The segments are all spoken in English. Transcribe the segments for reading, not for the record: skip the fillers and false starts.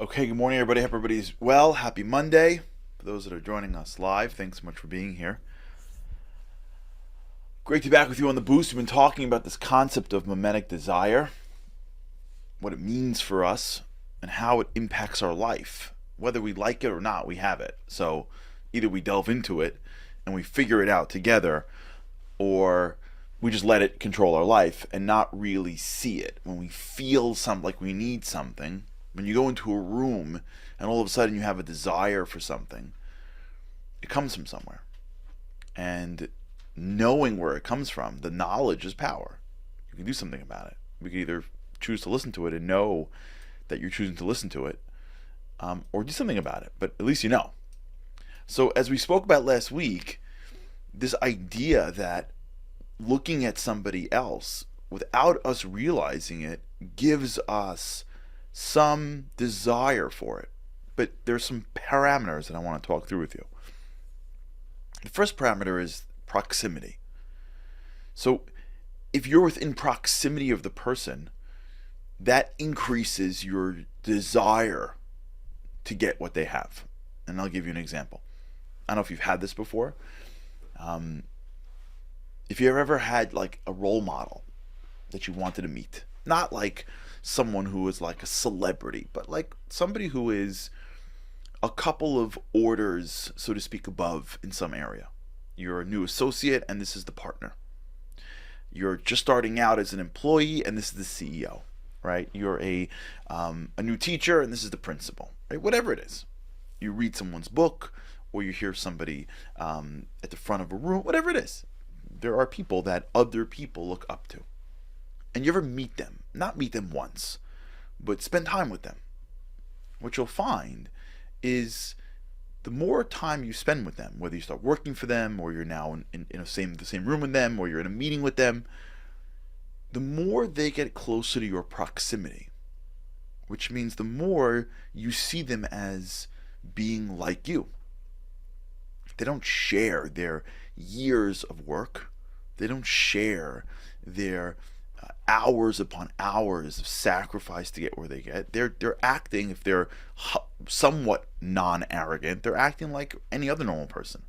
Okay, good morning, everybody. Hope everybody's well. Happy Monday. For those that are joining us live, thanks so much for being here. Great to be back with you on the Boost. We've been talking about this concept of Momentic Desire, what it means for us, and how it impacts our life. Whether we like it or not, we have it. So either we delve into it and we figure it out together, or we just let it control our life and not really see it. When we feel something like we need something, when you go into a room and all of a sudden you have a desire for something, it comes from somewhere. And knowing where it comes from, the knowledge is power. You can do something about it. We can either choose to listen to it and know that you're choosing to listen to it, or do something about it, but at least you know. So as we spoke about last week, this idea that looking at somebody else without us realizing it gives us some desire for it. But there's some parameters that I want to talk through with you. The first parameter is proximity. So if you're within proximity of the person, that increases your desire to get what they have. And I'll give you an example. I don't know if you've had this before. If you ever had like a role model that you wanted to meet, not like someone who is like a celebrity, but like somebody who is a couple of orders, so to speak, above in some area. You're a new associate and this is the partner. You're just starting out as an employee and this is the CEO, right? You're a new teacher and this is the principal, right? Whatever it is. You read someone's book or you hear somebody at the front of a room, whatever it is. There are people that other people look up to. And you ever meet them, not meet them once, but spend time with them. What you'll find is the more time you spend with them, whether you start working for them or you're now in the same room with them or you're in a meeting with them, the more they get closer to your proximity, which means the more you see them as being like you. They don't share their years of work. They don't share their hours upon hours of sacrifice to get where they get. They're acting, if they're somewhat non-arrogant, they're acting like any other normal person.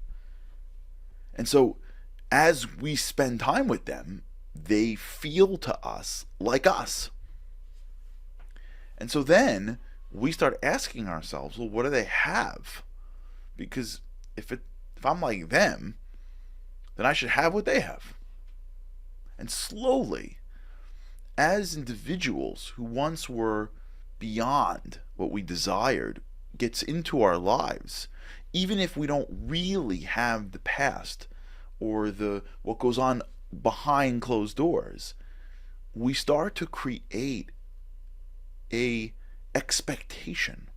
And so as we spend time with them, they feel to us like us. And so then we start asking ourselves, well, what do they have? Because if I'm like them, then I should have what they have. And slowly, as individuals who once were beyond what we desired gets into our lives, even if we don't really have the past or what goes on behind closed doors, we start to create a expectation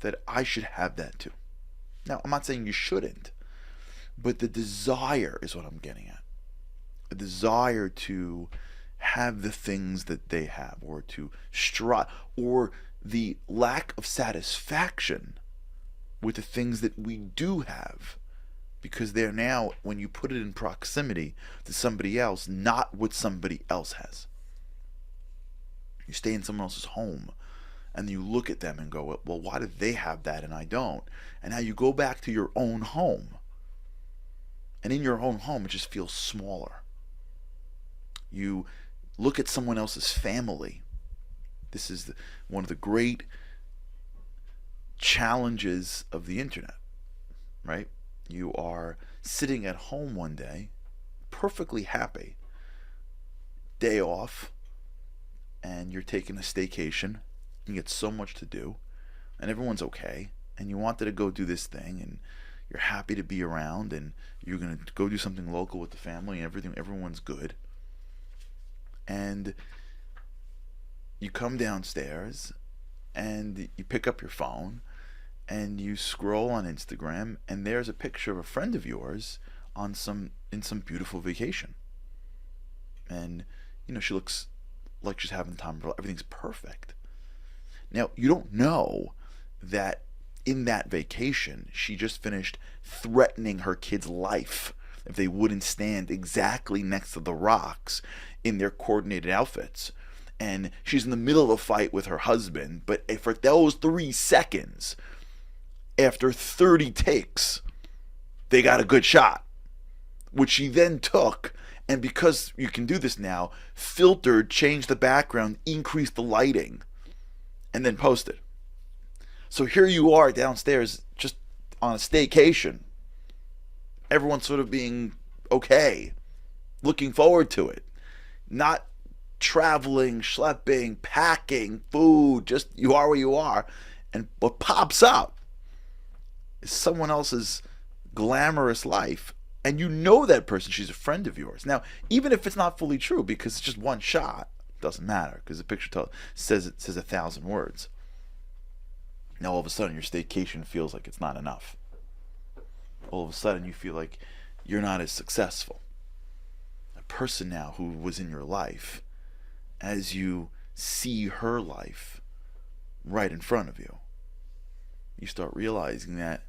that I should have that too. Now, I'm not saying you shouldn't, but the desire is what I'm getting at. A desire to have the things that they have, or to strive, or the lack of satisfaction with the things that we do have, because they're now, when you put it in proximity to somebody else, not what somebody else has. You stay in someone else's home and you look at them and go, well, why do they have that and I don't? And now you go back to your own home, and in your own home it just feels smaller. You look at someone else's family. This is one of the great challenges of the internet, right? You are sitting at home one day, perfectly happy, day off, and you're taking a staycation. You get so much to do, and everyone's okay, and you wanted to go do this thing, and you're happy to be around, and you're going to go do something local with the family, and everyone's good. And you come downstairs and you pick up your phone and you scroll on Instagram, and there's a picture of a friend of yours in some beautiful vacation. And she looks like she's having time. Everything's perfect. Now, you don't know that in that vacation she just finished threatening her kid's life if they wouldn't stand exactly next to the rocks in their coordinated outfits. and she's in the middle of a fight with her husband, but for those 3 seconds, after 30 takes, they got a good shot, which she then took, and because you can do this now, filtered, changed the background, increased the lighting, and then posted. So here you are downstairs just on a staycation. Everyone's sort of being okay, looking forward to it. Not traveling, schlepping, packing, food, just you are where you are. And what pops up is someone else's glamorous life. And you know that person, she's a friend of yours. Now, even if it's not fully true, because it's just one shot, it doesn't matter, because the picture says 1,000 words. Now all of a sudden your staycation feels like it's not enough. All of a sudden you feel like you're not as successful. A person now who was in your life, as you see her life right in front of you, you start realizing that,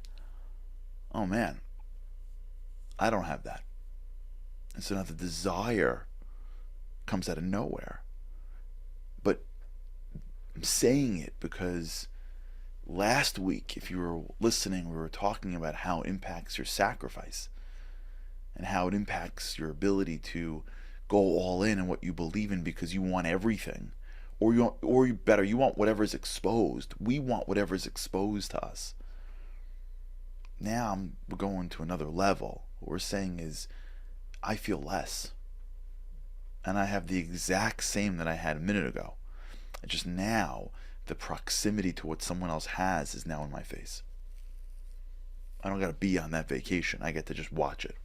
oh man, I don't have that. And so now the desire comes out of nowhere. But I'm saying it because last week, if you were listening, we were talking about how it impacts your sacrifice and how it impacts your ability to go all in what you believe in because you want everything. Or you want whatever is exposed. We want whatever is exposed to us. Now we're going to another level. What we're saying is, I feel less. And I have the exact same that I had a minute ago. Just now, the proximity to what someone else has is now in my face. I don't got to be on that vacation. I get to just watch it.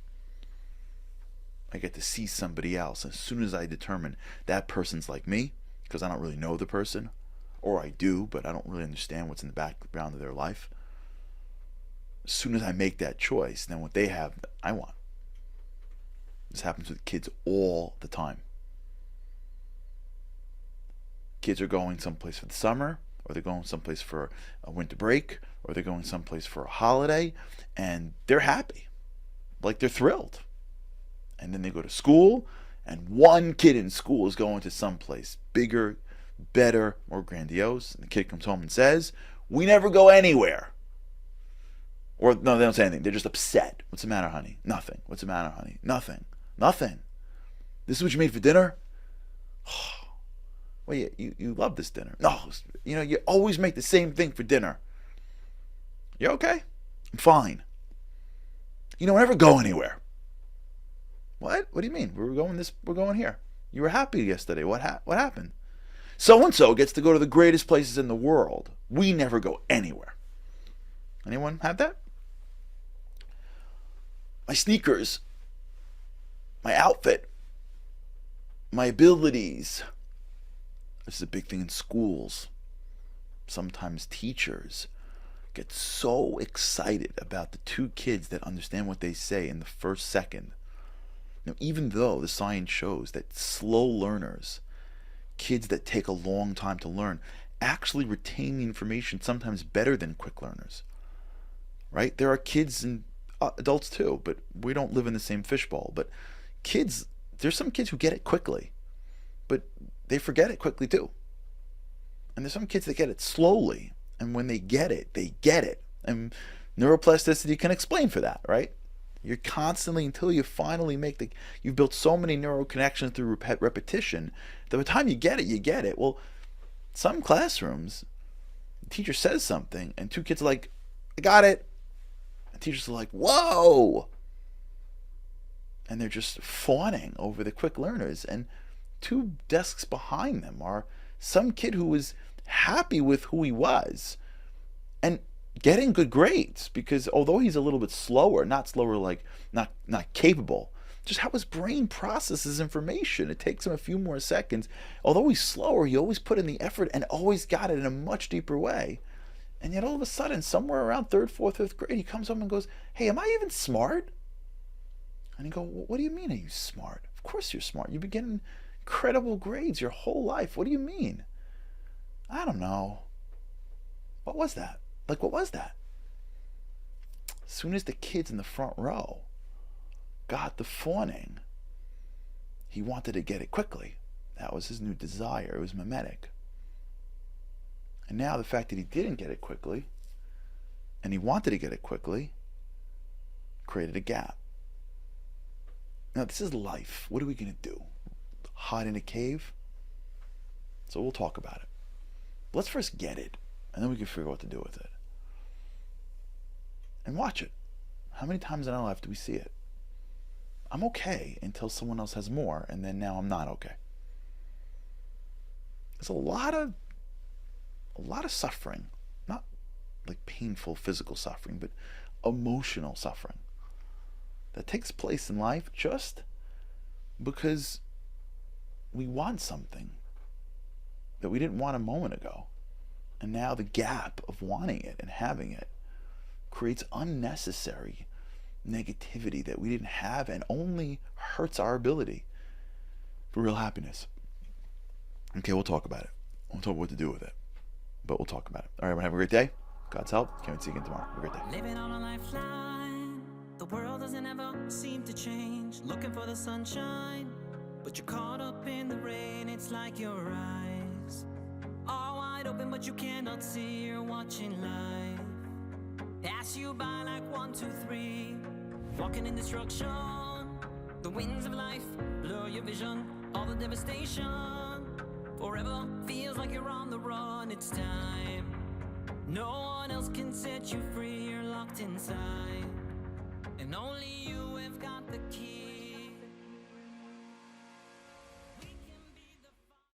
I get to see somebody else. As soon as I determine that person's like me, because I don't really know the person, or I do, but I don't really understand what's in the background of their life. As soon as I make that choice, then what they have, I want. This happens with kids all the time. Kids are going someplace for the summer, or they're going someplace for a winter break, or they're going someplace for a holiday, and they're happy. Like they're thrilled. And then they go to school, and one kid in school is going to someplace bigger, better, more grandiose, and the kid comes home and says, "We never go anywhere." Or, no, they don't say anything. They're just upset. "What's the matter, honey?" "Nothing." "What's the matter, honey?" "Nothing." "Nothing." "This is what you made for dinner?" "Well, you love this dinner." "No, you always make the same thing for dinner." "You okay?" "I'm fine." "You don't ever go anywhere." "What? What do you mean? We're going here. You were happy yesterday. What happened?" "So-and-so gets to go to the greatest places in the world. We never go anywhere." Anyone have that? My sneakers, my outfit, my abilities. This is a big thing in schools. Sometimes teachers get so excited about the two kids that understand what they say in the first second. Now, even though the science shows that slow learners, kids that take a long time to learn, actually retain the information sometimes better than quick learners. Right? There are kids and adults too, but we don't live in the same fishbowl. But kids, there's some kids who get it quickly, but they forget it quickly too. And there's some kids that get it slowly, and when they get it, they get it. And neuroplasticity can explain for that, right? You're constantly, until you finally you've built so many neural connections through repetition, that by the time you get it, you get it. Well, some classrooms, the teacher says something, and two kids are like, "I got it." And teachers are like, "Whoa!" And they're just fawning over the quick learners. And two desks behind them are some kid who was happy with who he was and getting good grades, because although he's a little bit slower, not slower like not capable, just how his brain processes information. It takes him a few more seconds. Although he's slower, he always put in the effort and always got it in a much deeper way. And yet all of a sudden, somewhere around 3rd, 4th, 5th grade, he comes home and goes, "Hey, am I even smart?" And you go, "What do you mean, are you smart?" "Of course you're smart. You've been getting incredible grades your whole life. What do you mean?" "I don't know." "What was that? What was that?" As soon as the kids in the front row got the fawning, he wanted to get it quickly. That was his new desire. It was mimetic. And now the fact that he didn't get it quickly, and he wanted to get it quickly, created a gap. Now this is life. What are we going to do? Hide in a cave? So we'll talk about it. Let's first get it, and then we can figure out what to do with it. And watch it. How many times in our life do we see it? I'm okay until someone else has more, and then now I'm not okay. There's a lot of suffering, not like painful physical suffering, but emotional suffering that takes place in life just because we want something that we didn't want a moment ago. And now the gap of wanting it and having it creates unnecessary negativity that we didn't have and only hurts our ability for real happiness. Okay, we'll talk about it. We'll talk about what to do with it. But we'll talk about it. All right, everyone, have a great day. God's help. Can't wait to see you again tomorrow. Have a great day. Living on a lifeline. The world doesn't ever seem to change. Looking for the sunshine, but you're caught up in the rain. It's like your eyes are wide open, but you cannot see. You're watching life pass you by like 1, 2, 3. Walking in destruction. The winds of life blur your vision. All the devastation. Forever feels like you're on the run. It's time. No one else can set you free. You're locked inside, and only you have got the key.